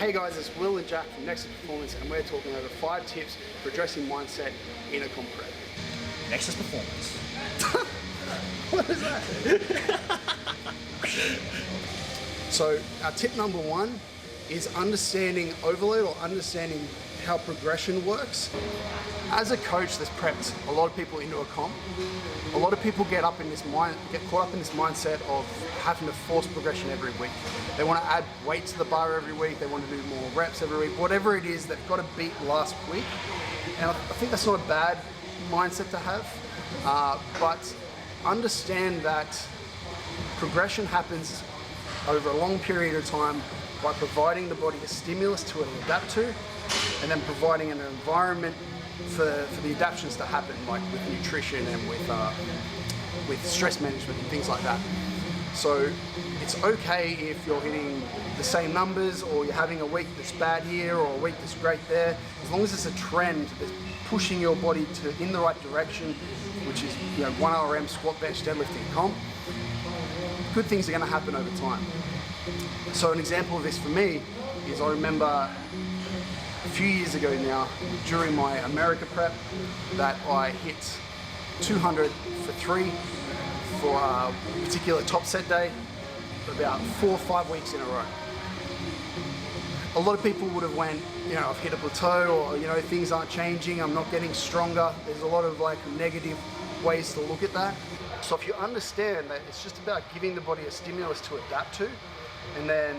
Hey guys, it's Will and Jack from Nexus Performance, and we're talking over 5 tips for addressing mindset in a comp prep. Nexus Performance. What is that? So our tip number 1 is understanding overload, or understanding how progression works. As a coach that's prepped a lot of people into a comp, a lot of people get caught up in this mindset of having to force progression every week. They want to add weight to the bar every week, they want to do more reps every week, whatever it is, they've got to beat last week. And I think that's not a bad mindset to have, but understand that progression happens over a long period of time by providing the body a stimulus to adapt to, and then providing an environment for the adaptations to happen, like with nutrition and with stress management and things like that. So it's okay if you're hitting the same numbers, or you're having a week that's bad here or a week that's great there, as long as it's a trend that's pushing your body in the right direction, which is 1 RM squat, bench, deadlifting, comp. Good things are going to happen over time. So an example of this for me is, I remember a few years ago now, during my America prep, that I hit 200 for 3 for a particular top set day for about 4 or 5 weeks in a row. A lot of people would have went, I've hit a plateau, or things aren't changing, I'm not getting stronger. There's a lot of negative ways to look at that. So if you understand that it's just about giving the body a stimulus to adapt to, and then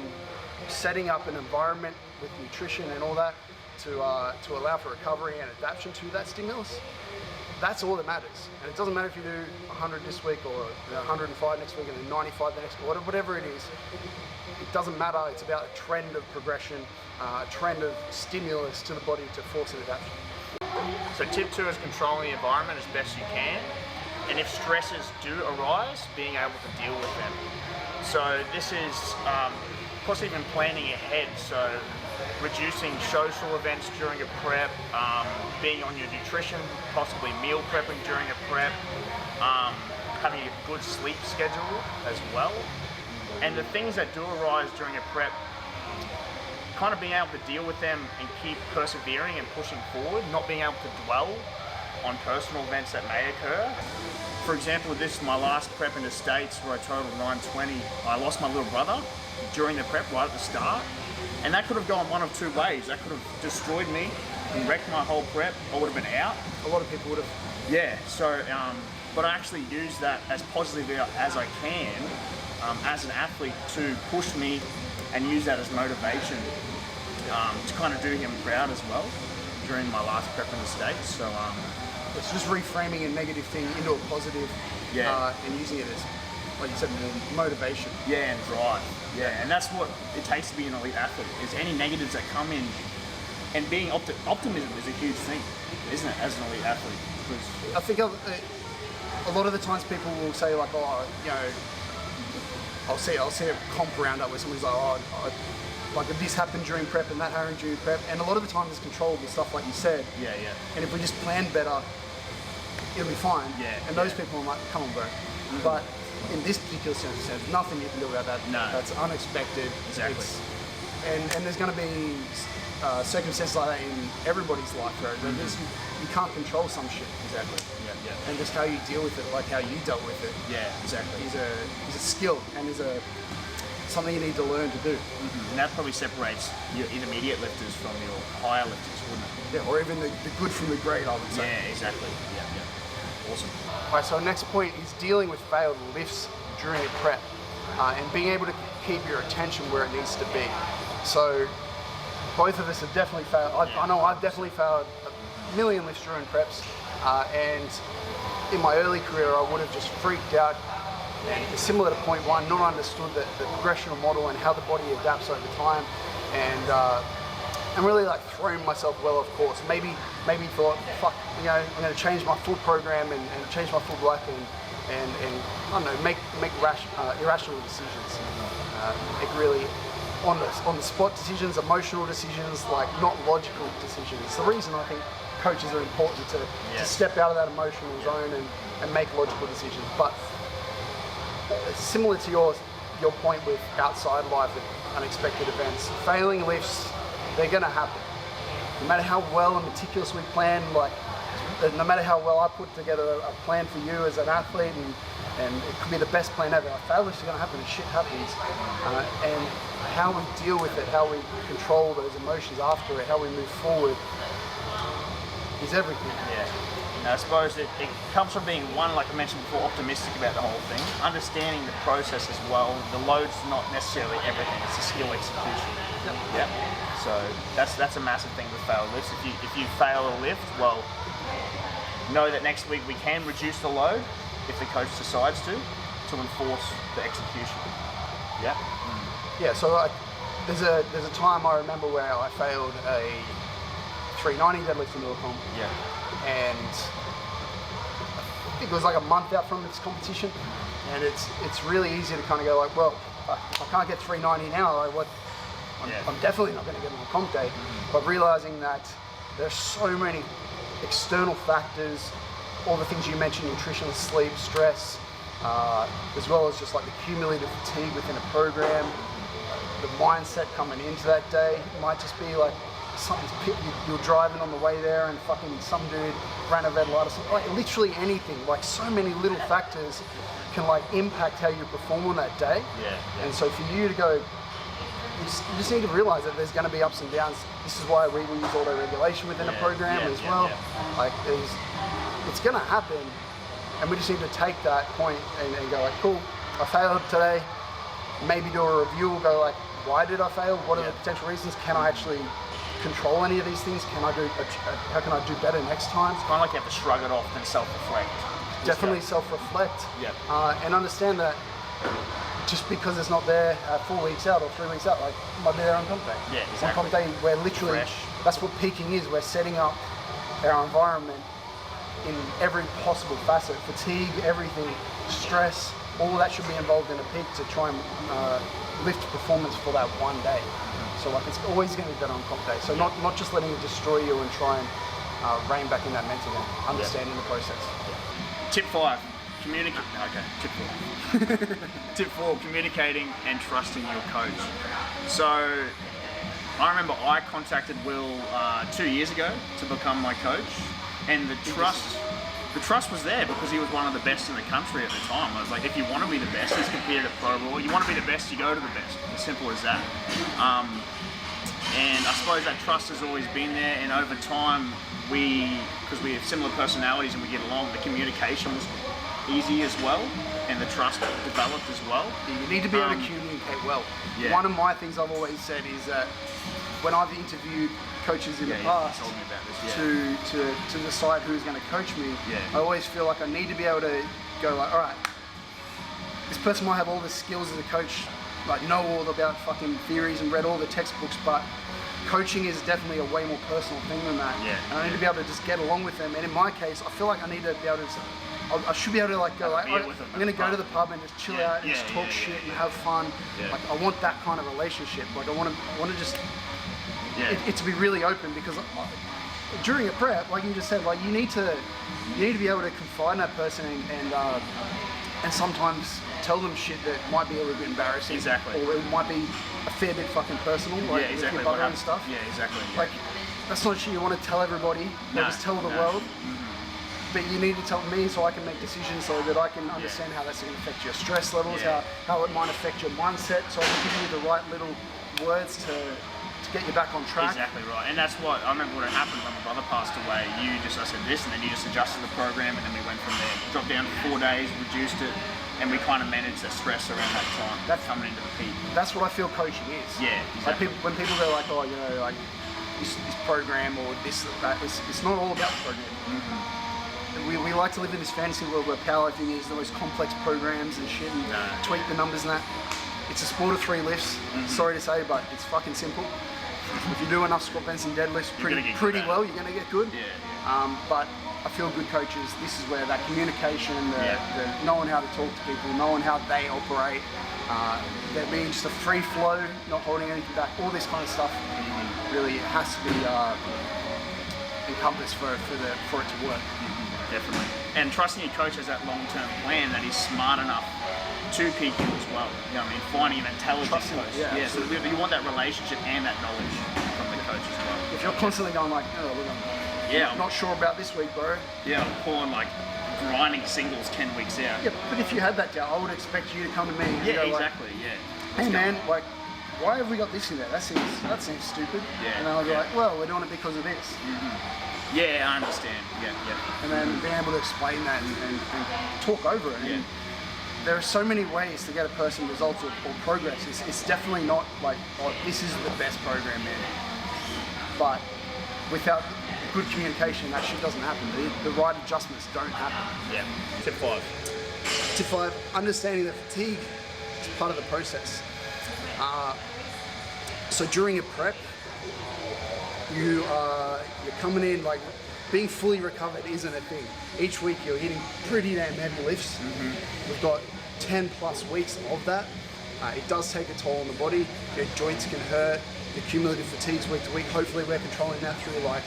setting up an environment with nutrition and all that to allow for recovery and adaptation to that stimulus, that's all that matters. And it doesn't matter if you do 100 this week, or 105 next week, and then 95 the next week, whatever it is. It doesn't matter. It's about a trend of progression, a trend of stimulus to the body to force an adaptation. So tip 2 is controlling the environment as best you can, and if stresses do arise, being able to deal with them. So this is possibly even planning ahead, so reducing social events during a prep, being on your nutrition, possibly meal prepping during a prep, having a good sleep schedule as well. And the things that do arise during a prep, kind of being able to deal with them and keep persevering and pushing forward, not being able to dwell on personal events that may occur. For example, this is my last prep in the States, where I totaled 920. I lost my little brother during the prep right at the start, and that could have gone one of 2 ways. That could have destroyed me and wrecked my whole prep. I would have been out. A lot of people would have. Yeah, so, but I actually use that as positively as I can as an athlete to push me, and use that as motivation to kind of do him proud as well during my last prep in the States. So it's just reframing a negative thing into a positive, and using it as, like you said, motivation. Yeah, and drive. Yeah, and that's what it takes to be an elite athlete, is any negatives that come in, and being optimism is a huge thing, isn't it, as an elite athlete? Because I think a lot of the times people will say, like, I'll see a comp roundup where somebody's like, like this happened during prep and that happened during prep, and a lot of the time it's controllable stuff, like you said. Yeah. And if we just plan better, it'll be fine. Yeah. And those people are like, come on, bro. Mm-hmm. But in this particular sense, there's nothing you can do about that. No. That's unexpected. Exactly. And there's going to be circumstances like that in everybody's life, right? You can't control some shit. Exactly. Yeah. And just how you deal with it, like how you dealt with it. Yeah, exactly. Is a skill, and is something you need to learn to do. Mm-hmm. And that probably separates your intermediate lifters from your higher lifters, wouldn't it? Yeah, or even the good from the great, I would say. Yeah, exactly. Yeah. Awesome. All right, so our next point is dealing with failed lifts during a prep, and being able to keep your attention where it needs to be. So both of us have definitely failed. I know I've definitely failed a million lifts during preps, and in my early career I would have just freaked out, and similar to point 1, not understood the progressional model and how the body adapts over time, and really like throwing myself well off course. Maybe thought, fuck, I'm going to change my full program and change my full life and I don't know, make irrational decisions. Make really on the spot decisions, emotional decisions, like not logical decisions. It's the reason I think coaches are important to step out of that emotional zone and make logical decisions. But similar to your your point with outside life and unexpected events, failing lifts, they're going to happen. No matter how well and meticulous we plan, like no matter how well I put together a plan for you as an athlete, and it could be the best plan ever, fail lifts are going to happen and shit happens. And how we deal with it, how we control those emotions after it, how we move forward is everything. Yeah. I suppose it comes from being, one, like I mentioned before, optimistic about the whole thing, understanding the process as well. The load's not necessarily everything; it's the skill execution. Yep. Yeah. So that's a massive thing with fail lifts. If you fail a lift, well, know that next week we can reduce the load if the coach decides to enforce the execution. Yeah. Yeah. So there's a time I remember where I failed a 390 deadlift into a comp. Yeah. And I think it was like a month out from this competition, and it's really easy to kind of go like, well, if I can't get 390 now, like what? I'm definitely not going to get on a comp day. But realizing that there's so many external factors, all the things you mentioned, nutrition, sleep, stress, as well as just like the cumulative fatigue within a program, the mindset coming into that day. It might just be like you're driving on the way there and fucking some dude ran a red light or something, like literally anything. Like so many little factors can like impact how you perform on that day. And so for you to go, you just need to realize that there's going to be ups and downs. This is why we use auto-regulation within a program as well. Like it's going to happen, and we just need to take that point and go like, cool, I failed today. Maybe do a review. We'll go like, why did I fail? What are the potential reasons? Can I actually control any of these things? How can I do better next time? It's kind of like you have to shrug it off and self-reflect. Definitely self-reflect. And understand that just because it's not there 4 weeks out or 3 weeks out, like it might be there on comp day. Yeah, exactly. On comp day, we're literally, that's what peaking is. We're setting up our environment in every possible facet, fatigue, everything, stress, all of that should be involved in a peak to try and lift performance for that one day. So like it's always going to be better on comp day. So not just letting it destroy you and try and rein back in that mental one, understanding the process. Tip 5, communicate. Okay, tip 4. Tip 4, communicating and trusting your coach. So I remember I contacted Will 2 years ago to become my coach, and the trust was there because he was one of the best in the country at the time. I was like, if you want to be the best, he's competed at Pro Raw. You want to be the best, you go to the best. As simple as that. And I suppose that trust has always been there, and over time, because we have similar personalities and we get along, the communication was easy as well, and the trust developed as well. You need to be able to communicate well. One of my things I've always said is that when I've interviewed coaches in the past told me about this, to decide who's going to coach me, I always feel like I need to be able to go like, all right, this person might have all the skills as a coach, like know all about fucking theories and read all the textbooks, but coaching is definitely a way more personal thing than that. And I need to be able to just get along with them. And in my case, I feel like I need to be able to, I should be able to like go like, I'm going to go to the pub and just chill out and just talk shit and have fun. Like I want that kind of relationship. Like I want to just, it to be really open, because during a prep, like you just said, like you need to be able to confide in that person and sometimes tell them shit that might be a little bit embarrassing. Or it might be a fair bit fucking personal, like with your brother and stuff. Like that's not shit you want to tell everybody. Just tell the world. But you need to tell me so I can make decisions, so that I can understand how that's going to affect your stress levels, how it might affect your mindset, so I can give you the right little words to get you back on track. Exactly right. And that's what I remember when it happened when my brother passed away. I said this, and then you just adjusted the program, and then we went from there. Dropped down for 4 days, reduced it, and we kind of managed the stress around that time. That's coming into the peak. That's what I feel coaching is. Exactly. Like when people go like, oh, you know, like this program or this, that, it's not all about the program. We like to live in this fantasy world where powerlifting is the most complex programs and shit, and tweak the numbers and that. It's a sport of 3 lifts. Sorry to say, but it's fucking simple. If you do enough squat, bench and deadlifts pretty well, you're going to get good. But I feel good coaches, this is where that communication, the knowing how to talk to people, knowing how they operate, there being just a free flow, not holding anything back, all this kind of stuff really has to be encompassed for it to work. Definitely. And trusting your coach has that long-term plan, that he's smart enough to PQ as well. You know what I mean? Finding an intelligent coach. Yeah, so you want that relationship and that knowledge from the coach as well. If you're constantly going like, oh, look, I'm not sure about this week, bro. Yeah, I'm pulling like grinding singles 10 weeks out. Yeah, but if you had that day, I would expect you to come to me and go exactly, like, hey man, like, why have we got this in there? That seems stupid. Yeah, and I'll be like, well, we're doing it because of this. Yeah, I understand. Yeah. And then being able to explain that and talk over it. And there are so many ways to get a person results or progress. It's definitely not like, oh, this is the best program ever. But without good communication, that shit doesn't happen. The right adjustments don't happen. Yeah. Tip 5. Tip 5, understanding that fatigue is part of the process. So during a prep, you're coming in like being fully recovered isn't a thing. Each week you're hitting pretty damn heavy lifts. We've got 10 plus weeks of that. It does take a toll on the body. Your joints can hurt. The cumulative fatigues week to week. Hopefully we're controlling that through like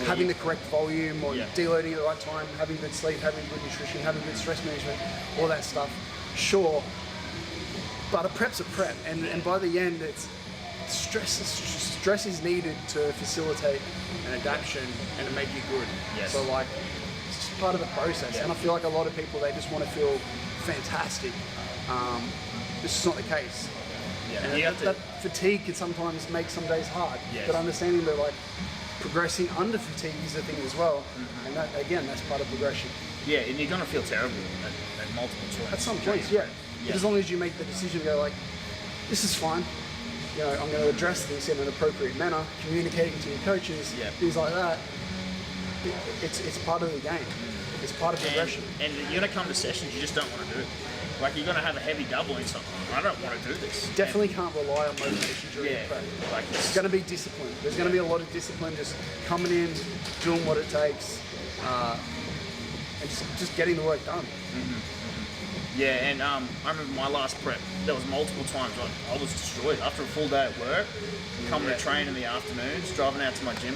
having the correct volume or deloading at the right time, having good sleep, having good nutrition, having good stress management, all that stuff. Sure, but a prep's a prep, and by the end, it's stress is needed to facilitate an adaptation and to make you good. So like, it's just part of the process, and I feel like a lot of people, they just want to feel fantastic. This is not the case. And that fatigue can sometimes make some days hard, but understanding that like progressing under fatigue is a thing as well, and that again, that's part of progression. Yeah, and you're gonna feel terrible at multiple points. At some points, but as long as you make the decision to go like, this is fine. You know, I'm going to address this in an appropriate manner, communicating to your coaches, things like that. It's part of the game. It's part of progression. And you're going to come to sessions you just don't want to do. Like, you're going to have a heavy double in something. I don't want to do this. Definitely can't rely on motivation during the prep. Like, it's going to be discipline. There's going to be a lot of discipline, just coming in, doing what it takes, and just getting the work done. Yeah, and I remember my last prep, there was multiple times I was destroyed. After a full day at work, coming to train in the afternoons, driving out to my gym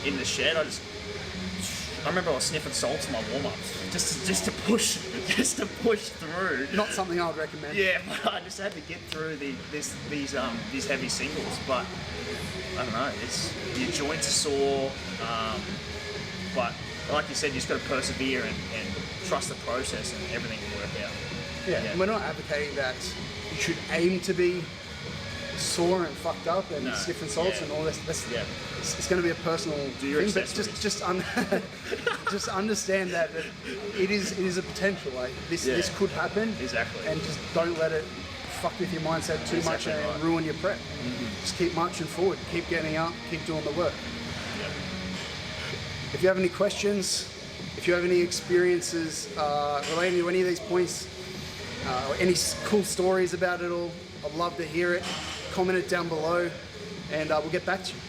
in the shed, I remember I was sniffing salts in my warm-ups, just to push through. Not something I would recommend. Yeah, but I just had to get through these heavy singles, but I don't know, your joints are sore, but like you said, you just got to persevere and trust the process and everything will work out. And we're not advocating that you should aim to be sore and fucked up and sniffing salts and all this. It's going to be a personal thing, but just understand that it is a potential. Like this could happen. Exactly. And just don't let it fuck with your mindset too much and ruin your prep. Just keep marching forward, keep getting up, keep doing the work. If you have any questions, if you have any experiences relating to any of these points, or any cool stories about it all, I'd love to hear it. Comment it down below, and we'll get back to you.